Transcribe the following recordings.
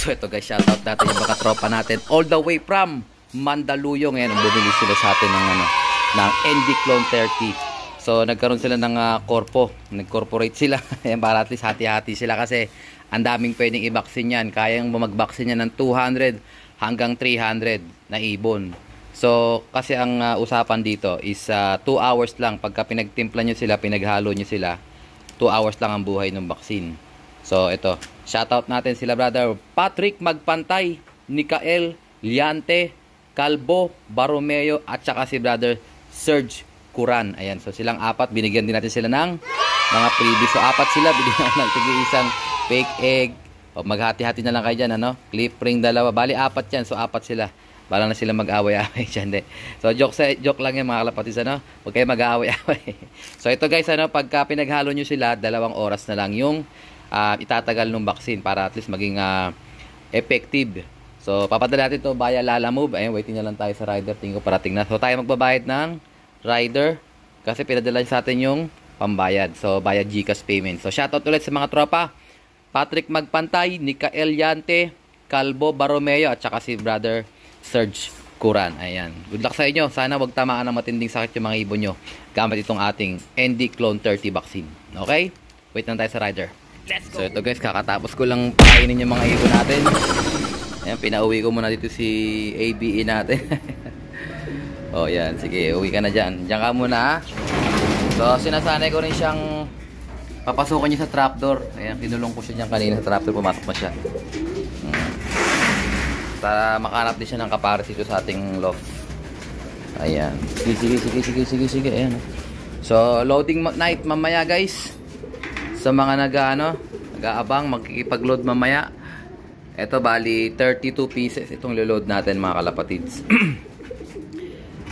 So ito guys, shoutout natin yung mga tropa natin all the way from Mandaluyong. Ayan, bumili sila sa atin ng, ng ND Clone 30. So nagkaroon sila ng corpo, nag-corporate sila. Ayan, para at least hati-hati sila kasi ang daming pwedeng i-vaccine yan. Kayang mag-vaccine yan ng 200 hanggang 300 na ibon. So kasi ang usapan dito is 2 hours lang. Pagka pinagtimpla nyo sila, pinaghalo nyo sila, 2 hours lang ang buhay ng vaccine. So ito, shoutout natin sila brother Patrick Magpantay, Nikael Liante, Calbo Baromeo, at saka si brother Serge Curan. Ayan, so silang apat, binigyan din natin sila ng mga previous. So apat sila, binigyan ng isang fake egg. O maghati-hati na lang kayo dyan, ano? Clip ring dalawa, bali apat yan, so apat sila. Balang na sila mag-away-away dyan. So joke lang yan mga kalapatids, ano? Huwag kayo mag-away-away. So ito guys, ano, pagka pinaghalo nyo sila, 2 oras na lang yung itatagal ng vaccine para at least maging effective. So papadala natin ito via Lalamove. Ayun, waiting na lang tayo sa rider. Tingin ko parating na. So tayo magbabayad ng rider kasi pinadala sa atin yung pambayad. So via GCash payment. So shoutout ulit sa mga tropa Patrick Magpantay, Nikael Yante, Calbo Baromeo, at saka si brother Serge Curan. Ayan, good luck sa inyo. Sana wag tamaan ng matinding sakit yung mga ibon nyo gamit itong ating ND Clone 30 vaccine. Okay? Wait lang tayo sa rider. Let's go. So ito guys, kakatapos ko lang pakainin yung mga ibon natin. Ayan, pinauwi ko muna dito si ABE natin. Oh yan, sige, uwi ka na dyan. Diyan ka muna ha. So sinasanay ko rin siyang papasukan niya sa trapdoor. Ayan, kinulong ko siya dyan kanina sa trapdoor, pumasok na siya. Para makahanap din siya ng kapares dito sa ating loft. Ayan, sige. Ayan. So loading night mamaya guys. Sa mga nag-aabang, magkikipag-load mamaya. Ito bali 32 pieces itong load natin mga kalapatids.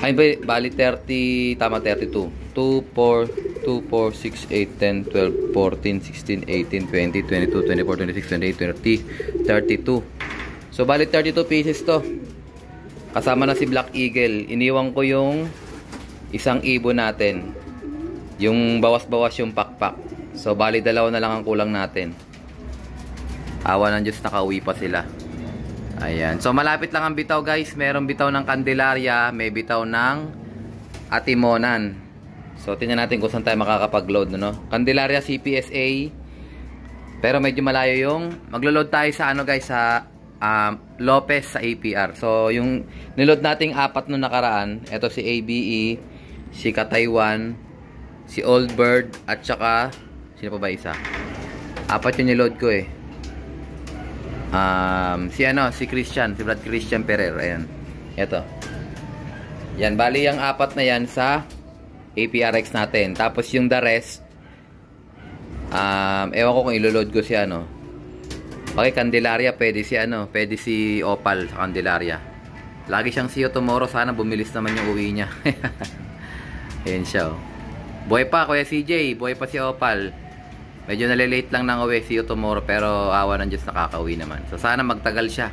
Ay bali 30, tama 32. 2, 4, 2, 4, 6, 8, 10, 12, 14, 16, 18, 20, 22, 24, 26, 28, 30, 32. So bali 32 pieces to. Kasama na si Black Eagle. Iniwan ko yung isang ibon natin. Yung bawas-bawas yung pakpak. So bali 2 na lang ang kulang natin. Awa ng Diyos, nakauwi pa sila. Ayan. So malapit lang ang bitaw guys. Merong bitaw ng Candelaria, may bitaw ng Atimonan. So tingnan natin kung saan tayo makakapag-load, no? Candelaria CPSA. Pero medyo malayo yung maglo-load tayo sa guys, sa Lopez sa APR. So yung niload nating 4 no nakaraan, ito si ABE, si Kataiwan, si Old Bird, at saka sino pa ba isa? 4 yung niload ko eh. Si Christian, si Brad Christian Ferrer. Ayan. Ito. Yan, bali yung 4 na yan sa APRX natin. Tapos yung the rest, ewan ko kung ilo-load ko si Okay, Candelaria, pwede si Opal sa Candelaria. Lagi siyang see you tomorrow. Sana bumilis naman yung uwi niya. Ayan siya, oh. Buhay pa, Kuya CJ. Buhay pa si Opal. Medyo nalilate lang ng uwi, see you tomorrow. Pero awa ng Diyos, nakakauwi naman. So sana magtagal siya.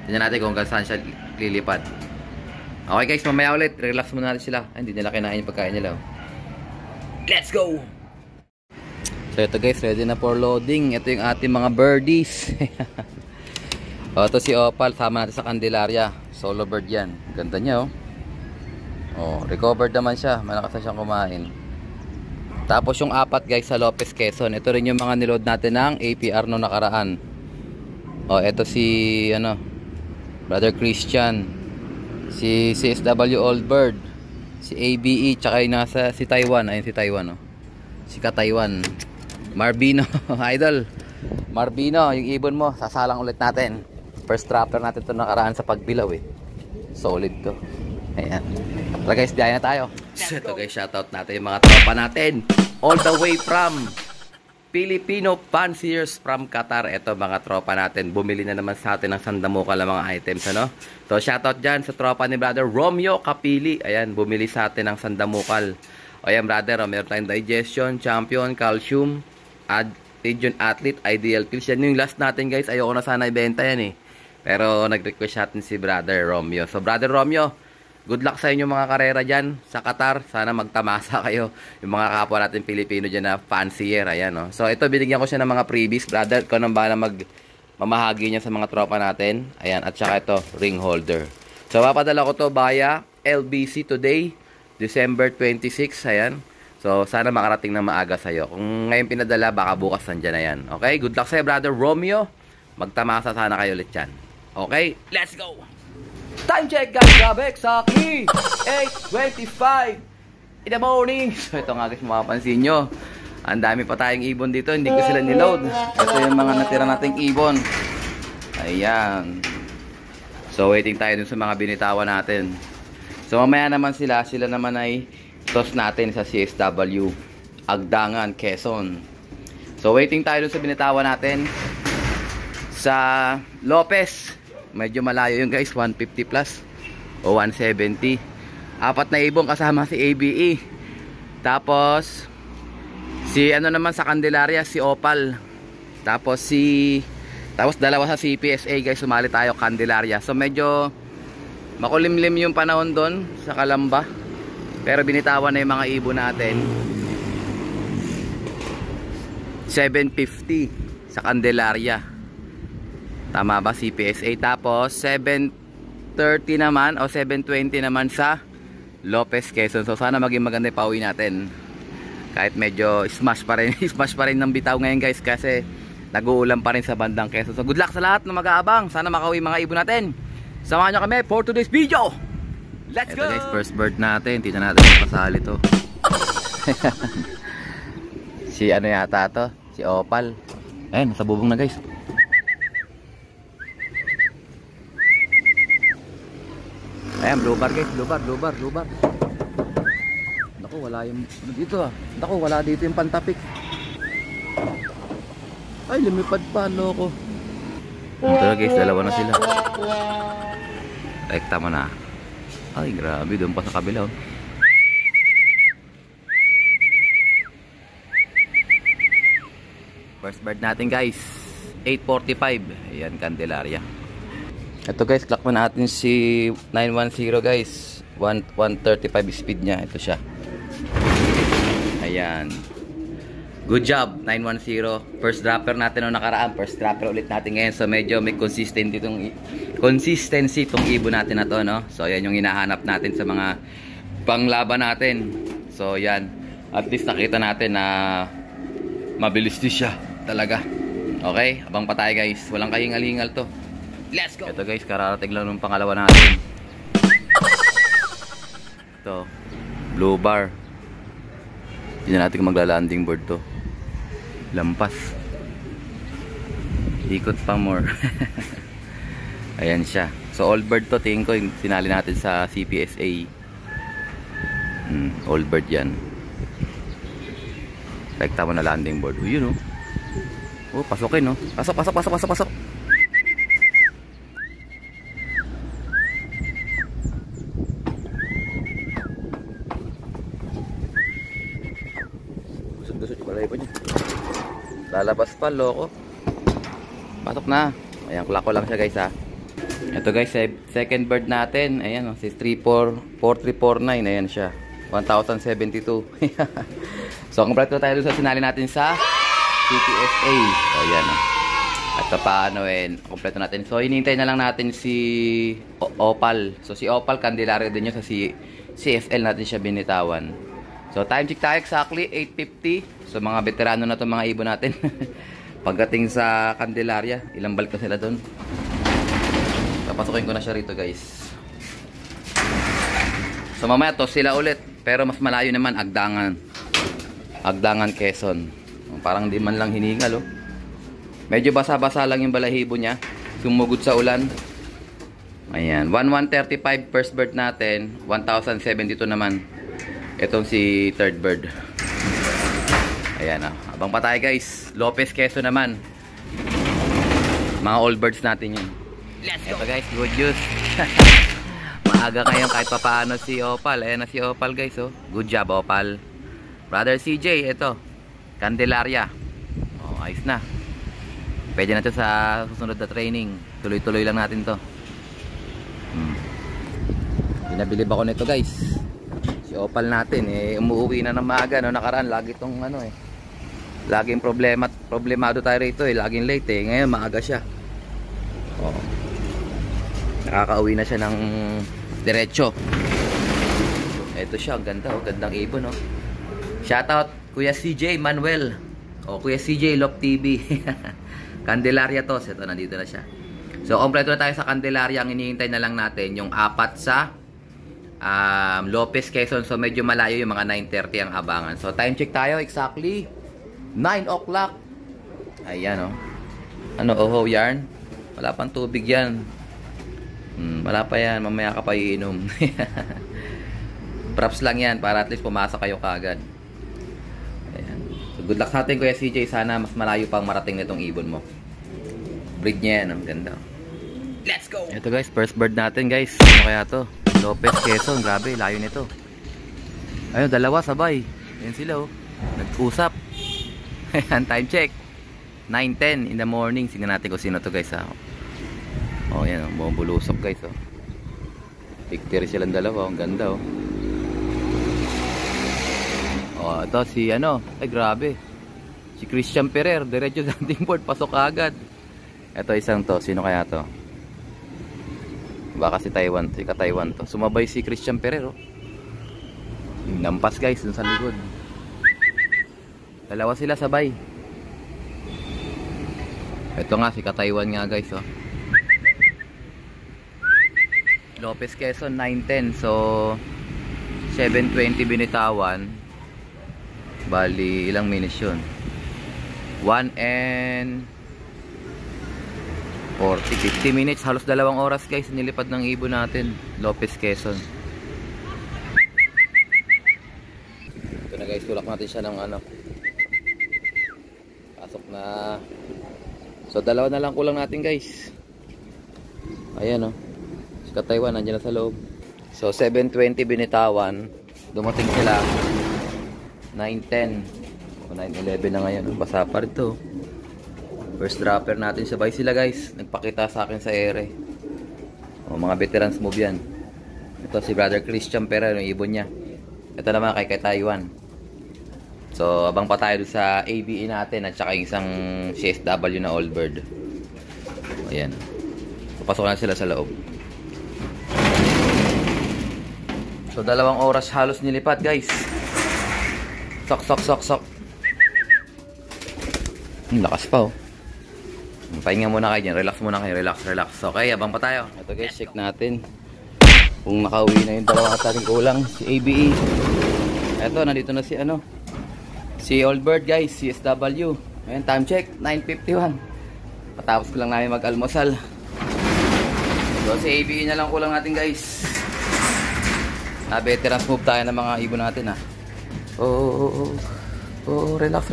Tignan natin kung saan siya lilipad. Okay guys, mamaya ulit. Relax muna natin sila. Ay, hindi nila kinain yung pagkain nila, oh. Let's go! So ito guys, ready na for loading. Ito yung ating mga birdies. O, ito si Opal, sama natin sa Candelaria. Solo bird yan. Ganda niya, oh. Oh, recovered naman siya. Malakas na siyang kumain. Tapos yung 4 guys sa Lopez Quezon. Ito rin yung mga niload natin ng APR no nakaraan. Oh, ito si Brother Christian, si CSW Old Bird, si ABE, tsaka yung si Taiwan. Ayun si Taiwan, oh. Si Kataiwan. Marbino, idol. Marbino, yung ibon mo, sasalang ulit natin. First trapper natin ito nakaraan sa pagbilaw eh. Solid to. Ayan. Tara guys, biyahe na tayo. So ito guys, shoutout natin yung mga tropa natin. All the way from Filipino Fanciers from Qatar. Ito mga tropa natin. Bumili na naman sa atin ng sandamukal ng mga items, So shoutout dyan sa tropa ni brother Romeo Kapili. Ayan, bumili sa atin ng sandamukal. O ayan brother, meron tayong Digestion, Champion, Calcium, Pigeon Athlete, Ideal Kills. Yan yung last natin guys. Ayoko na sana ibenta yan eh. Pero nag-request natin si brother Romeo. So brother Romeo, good luck sa inyo mga karera dyan sa Qatar. Sana magtamasa kayo. Yung mga kapwa natin Pilipino dyan na fancier. Ayan, no? So ito, binigyan ko siya ng mga freebies. Brother, ikaw nang bahala mamahagi niya sa mga tropa natin. Ayan, at saka ito, ring holder. So, papadala ko to via LBC today, December 26. Ayan. So, sana makarating na maaga sa'yo. Kung ngayon pinadala, baka bukas nandyan na yan. Okay? Good luck sa'yo, brother Romeo. Magtamasa sana kayo ulit yan. Okay? Let's go! Time check, guys. Grabe, exactly 8:25 in the morning. So, ito nga guys, mapapansin nyo. Ang dami pa tayong ibon dito. Hindi ko sila niload. Ito yung mga natira nating ibon. Ayan. So, waiting tayo dun sa mga binitawan natin. So, mamaya naman sila naman ay toss natin sa CSW Agdangan, Quezon. So, waiting tayo dun sa binitawan natin sa Lopez. Medyo malayo yun guys, 150 plus o 170. Apat na ibon kasama si ABE. Tapos si ano naman sa Candelaria, si Opal. Tapos dalawa sa CPSA guys, sumali tayo Candelaria. So medyo makulimlim yung panahon doon sa Calamba. Pero binitawan na yung mga ibon natin. 750 sa Candelaria. Tama ba, CPSA? Tapos 730 naman o 720 naman sa Lopez, Quezon. So sana maging maganda yung pauwi natin. Kahit medyo smash pa rin ng bitaw ngayon guys, kasi nag-uulan pa rin sa bandang Quezon. So good luck sa lahat na mag-aabang. Sana makauwi mga ibon natin. Samahan nyo kami for today's video. Let's go! Ito guys, first bird natin. Tignan natin kung pasali to. Si ano yata to? Si Opal. Ayun, nasa bubong na guys. Ayan, blue bar guys, blue bar. Naku, wala yung dito ah. Naku, wala dito yung pantapik. Ay, lumipad pa, loko. Ito na guys, dalawa na sila. Rekta mo na. Ay, grabe, doon pa sa kabila oh. First bird natin guys, 8:45. Ayan, Candelaria. Ito guys, clock mo natin si 910 guys. 135 speed niya. Ito siya. Ayan. Good job, 910. First dropper natin noong nakaraan. First dropper ulit natin ngayon. So medyo may consistency itong ibon natin na to, no? So ayan yung hinahanap natin sa mga panglaban natin. So yan. At least nakita natin na mabilis din siya. Talaga. Okay? Abang pa tayo guys. Walang kahingal-hingal to. Let's go! Ito guys, kararating lang ng pangalawa natin. Ito, blue bar. Hindi na natin magla-landing board to. Lampas. Ikot pa more. Ayan siya. So old bird to, tingin ko yung sinali natin sa CPSA. Old bird yan. Rekta mo na landing board. Yun oh. Oh, pasukin oh. Pasok. Lalabas pa, loko. Pasok na. Ayan, klako lang siya guys ha. Ito guys, second bird natin. Ayan, si 4349. Ayan siya, 1072. So, kompleto tayo sa sinali natin sa CPSA. So, ayan at paano kompleto natin. So, hinihintay na lang natin si Opal. So, si Opal, Candelaria din yun sa CFL natin siya binitawan. So, time check tayo exactly 8:50. So, mga veterano na itong mga ibon natin. Pagdating sa Candelaria, ilang balik na sila doon. Papasukin ko na siya rito guys. So, mamaya to sila ulit. Pero mas malayo naman, Agdangan, Quezon. Parang di man lang hiningal oh. Medyo basa-basa lang yung balahibo niya. Sumugod sa ulan. Ayan, 1135 first bird natin. 1072 naman itong si third bird. Ayan ah. Abang pa tayo guys. Lopez, Quezon naman. Mga all birds natin yun. Let's go! Ito guys, good news. Maaga ngayon kahit papaano si Opal. Ayan na si Opal guys oh. Good job Opal. Brother CJ, ito Candelaria. Oh, ayos na. Pwede na ito sa susunod na training. Tuloy-tuloy lang natin to. Pinabilib ako nito guys. Si Opal natin umuwi na ng maaga no, nakaraan lagi tong laging problemado tayo rito laging late ngayon maaga siya. Oh. Nakakauwi na siya ng diretso. Ito siya, ang ganda oh, gandang ibon oh. Shoutout Kuya CJ Manuel. O Kuya CJ Lop TV. Candelaria to. Ito, nandito na siya. So, kompleto na tayo sa Candelaria. Ang hinihintay na lang natin yung apat sa Lopez, Quezon. So, medyo malayo yung mga 9:30 ang abangan. So, time check tayo. Exactly 9 o'clock. Ayan, oh. Ano, oho, yarn? Wala pang tubig yan. Wala pa yan. Mamaya ka pa iinom. Props lang yan para at least pumasok kayo kaagad. Ayan. So, good luck sa atin, Kuya CJ. Sana mas malayo pang marating nitong ibon mo. Breed niya yan. Ang ganda. Let's go! Ito guys, first bird natin guys. Ano kaya to? Lopez, Quezon. Grabe, layo nito. Ayun, dalawa sabay. Ayan sila oh. Nag-usap. Ayan, time check. 9:10 in the morning. Tingnan natin kung sino to guys ha. Oh, ayan oh. Bumubulusok guys oh. Victory silang dalawa. Ang ganda oh. Oh, ito si ano. Ay, grabe. Si Christian Ferrer. Diretso sa hunting board. Pasok agad. Ito isang to. Sino kaya to? Baka si Taiwan. Si ka-Taiwan to. Sumabay si Christian Ferrer oh. Nampas guys dun sa likod. Dalawa sila sabay. Ito nga si ka-Taiwan nga guys oh. Lopez, Quezon 9:10. So 7:20 binitawan. Bali ilang minutes yun? 1 and 50 minutes. Halos 2 oras guys nilipad ng ibon natin. Lopez, Quezon. Ito na guys, tulak natin siya ng ano. Pasok na. So dalawa na lang kulang natin guys. Ayan oh. Si ka-Taiwan nandiyan na sa loob. So 7:20 binitawan. Dumating sila 9:10 o 9:11 na ngayon. Basa pa rin to. First dropper natin. Sabay sila guys. Nagpakita sa akin sa ere. O, mga veterans move yan. Ito si Brother Christian Ferrer, yung ibon niya. Ito naman kay Taiwan. So abang pa tayo sa ABE natin at saka yung isang CSW na Allbird. Ayan. Papasok na sila sa loob. So 2 oras halos nilipat guys. Sok. Lakas pa oh. Pahinga muna kayo dyan. Relax muna kayo. Relax. Okay, abang pa tayo. Ito guys, check natin kung nakauwi na yung dalawa natin kulang. Si ABE. Ito, nandito na si ano. Si Allbird guys. CSW. Ayan, time check. 9:51. Patapos ko lang namin mag-almusal. So si ABE na lang kulang natin guys. Veterans move tayo ng mga ibon natin ha. Relax.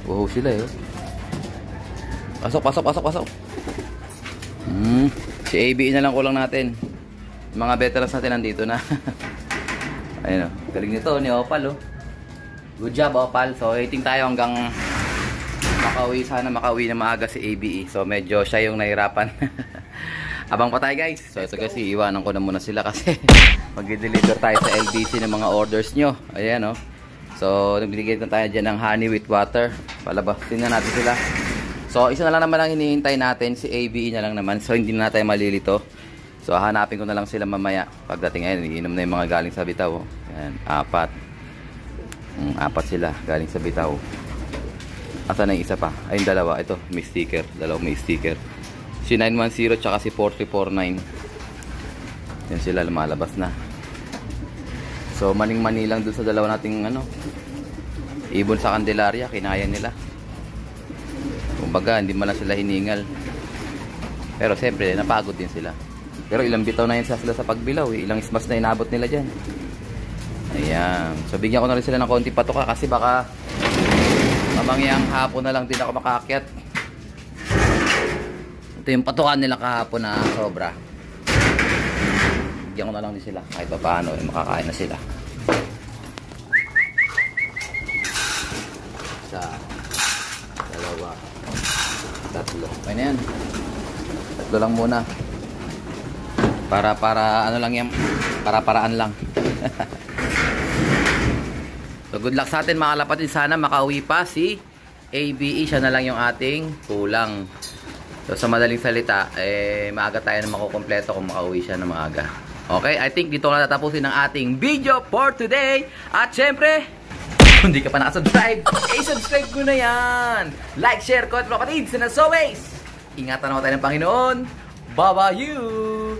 Oh, sila eh. Pasok. Si ABE na lang kulang natin. Mga veterans natin nandito na. Ayun oh. Galing nito ni Opal oh. Good job Opal. So waiting tayo hanggang makauwi na maaga si ABE. So medyo siya yung nahirapan. Abang pa tayo guys. So ito kasi iwanan ko na muna sila kasi mag-deliver tayo sa LBC ng mga orders nyo. Ayan oh. So nagbigay na tayo dyan ng honey with water. Palabas. Tingnan natin sila. So isa na lang naman ang hinihintay natin. Si ABE na lang naman. So hindi na tayo malilito. So hanapin ko na lang sila mamaya. Pagdating ngayon, iinom na yung mga galing sa bitaw. Ayan, 4. 4 sila galing sa bitaw. Asan na yung isa pa? Ayun, 2. Ito, may sticker. 2 may sticker. Si 910 tsaka si 4349. Yan sila, lumalabas na. So maning-mani lang dun sa 2 nating ano, ibon sa Candelaria. Kinaya nila. Kumbaga, hindi man lang sila hiningal. Pero siyempre, napagod din sila. Pero ilang bitaw na yun sila sa pagbilaw eh. Ilang smash na inabot nila dyan. Ayan. So bigyan ko na rin sila ng konti patuka kasi baka mamangyang hapon na lang din ako makaakyat. Ito yung patukan nila kahapon na sobra. Bigyan ko na lang din sila kahit pa paano eh, makakain na sila. Isa, 2, 3. Okay na yan. 3 lang muna. Para ano lang yan. Para-paraan lang. So good luck sa atin mga kalapatid. Sana makauwi pa si ABE. Siya na lang yung ating kulang. So sa madaling salita, maaga tayo na makukumpleto kung makauwi siya na maaga. Okay, I think dito ko na tatapusin ang ating video for today. At syempre, kung hindi ka pa nakasubscribe, subscribe ko na yan. Like, share, comment, mga kapatid. And as always, ingatan ako tayo ng Panginoon. Bye-bye you.